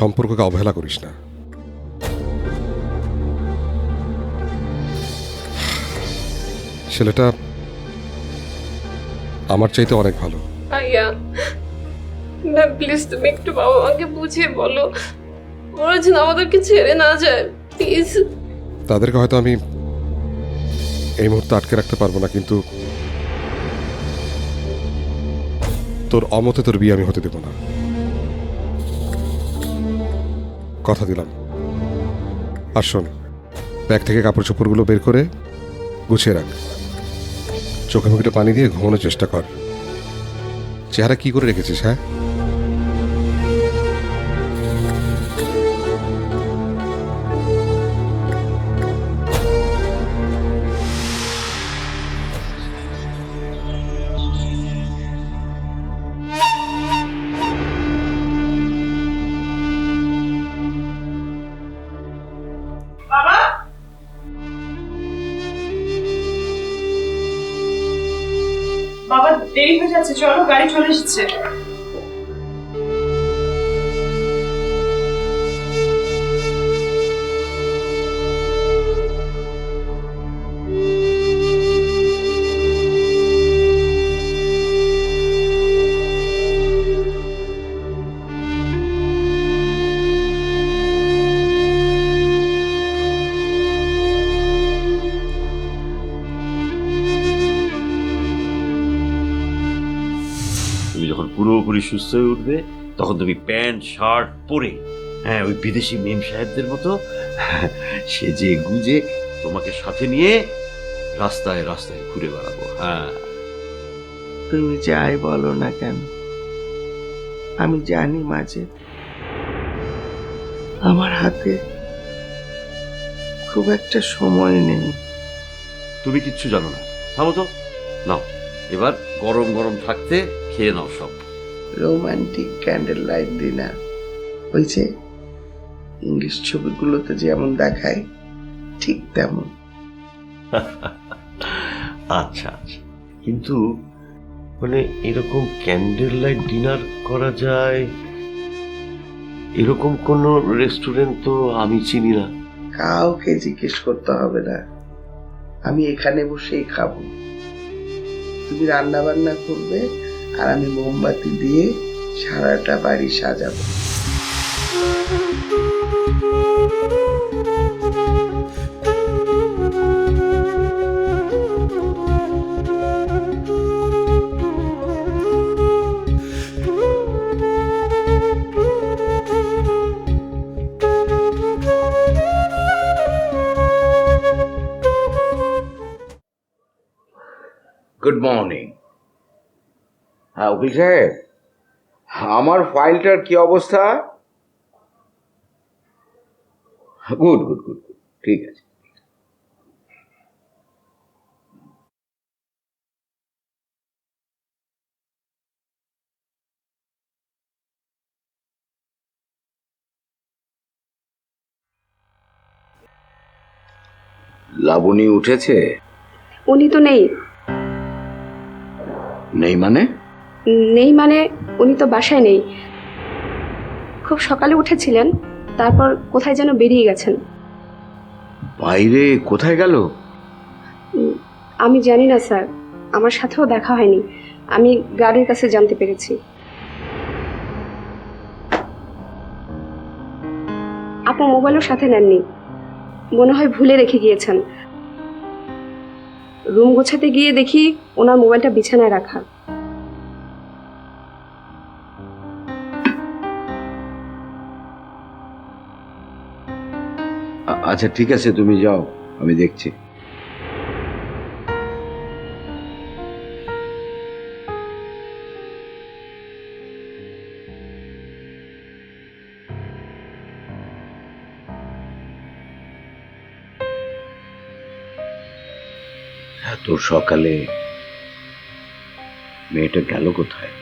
সম্পর্ককে অবহেলা করিস না। ছেলেটা আমার চাইতে অনেক ভালো। ভাইয়া ম্যাম প্লিজ তুমি একটু বাবা মাকে বুঝিয়ে বলো, ওরা যেন আমাদেরকে ছেড়ে না যায় প্লিজ। তাদেরকে হয়তো আমি এই মুহূর্তে আটকে রাখতে পারবো না, কিন্তু তোর অমতে তোর বিয়ে আমি হতে দেব না, কথা দিলাম। আর শোন, ব্যাগ থেকে কাপড় চোপড়গুলো বের করে গুছিয়ে রাখ, চোখে মুখে পানি দিয়ে ঘুমানোর চেষ্টা কর। চেহারা কি করে রেখেছিস? হ্যাঁ, বাবা দেরি হয়ে যাচ্ছে, চলো গাড়ি চলে এসেছে। তুমি যখন পুরোপুরি সুস্থ হয়ে উঠবে তখন তুমি প্যান্ট শার্ট পরে, হ্যাঁ, ওই বিদেশি মেম সাহেবদের মতো সেজে গুজে তোমাকে সাথে নিয়ে রাস্তায় রাস্তায় ঘুরে বেড়াবো। হ্যাঁ, তুমি যাই বলো না কেন, আমি জানি মাঝে আমার হাতে খুব একটা সময় নেই। তুমি কিচ্ছু জানো না, থামো তো। নাও, এবার গরম গরম থাকতে খেয়ে নাও সব। রোমান্টিক ক্যান্ডেল লাইট ডিনার, ওই যে ইংলিশ ছবিগুলোতে যেমন দেখায় ঠিক তেমন। আচ্ছা আচ্ছা, কিন্তু মানে এরকম ক্যান্ডেল লাইট ডিনার করা যায় এরকম কোন রেস্টুরেন্ট তো আমি চিনি না। কাউকে জিজ্ঞেস করতে হবে না, আমি এখানে বসেই খাবো। তুমি রান্না বান্না করবে আর আমি মোমবাতি দিয়ে সারাটা বাড়ি সাজাবো। Good morning. হ্যাঁ উকিল সাহেব, আমার ফাইলটার কি অবস্থা? গুড গুড গুড গুড, ঠিক আছে। লাবণী উঠেছে? উনি তো নেই। নেই মানে? নেই মানে উনি তো বাসায় নেই। খুব সকালে উঠেছিলেন, তারপর কোথায় যেন বেরিয়ে গেছেন। বাইরে কোথায় গেল? আমি জানি না স্যার, আমার সাথেও দেখা হয়নি। আমি গাড়ির কাছে জানতে পেরেছি। আপনার মোবাইলও সাথে নেননি, মনে হয় ভুলে রেখে গিয়েছেন। রুম গোছাতে গিয়ে দেখি ওনার মোবাইলটা বিছানায় রাখা। আচ্ছা ঠিক আছে, তুমি যাও, আমি দেখছি। এত সকালে মেয়েটা গেল কোথায়?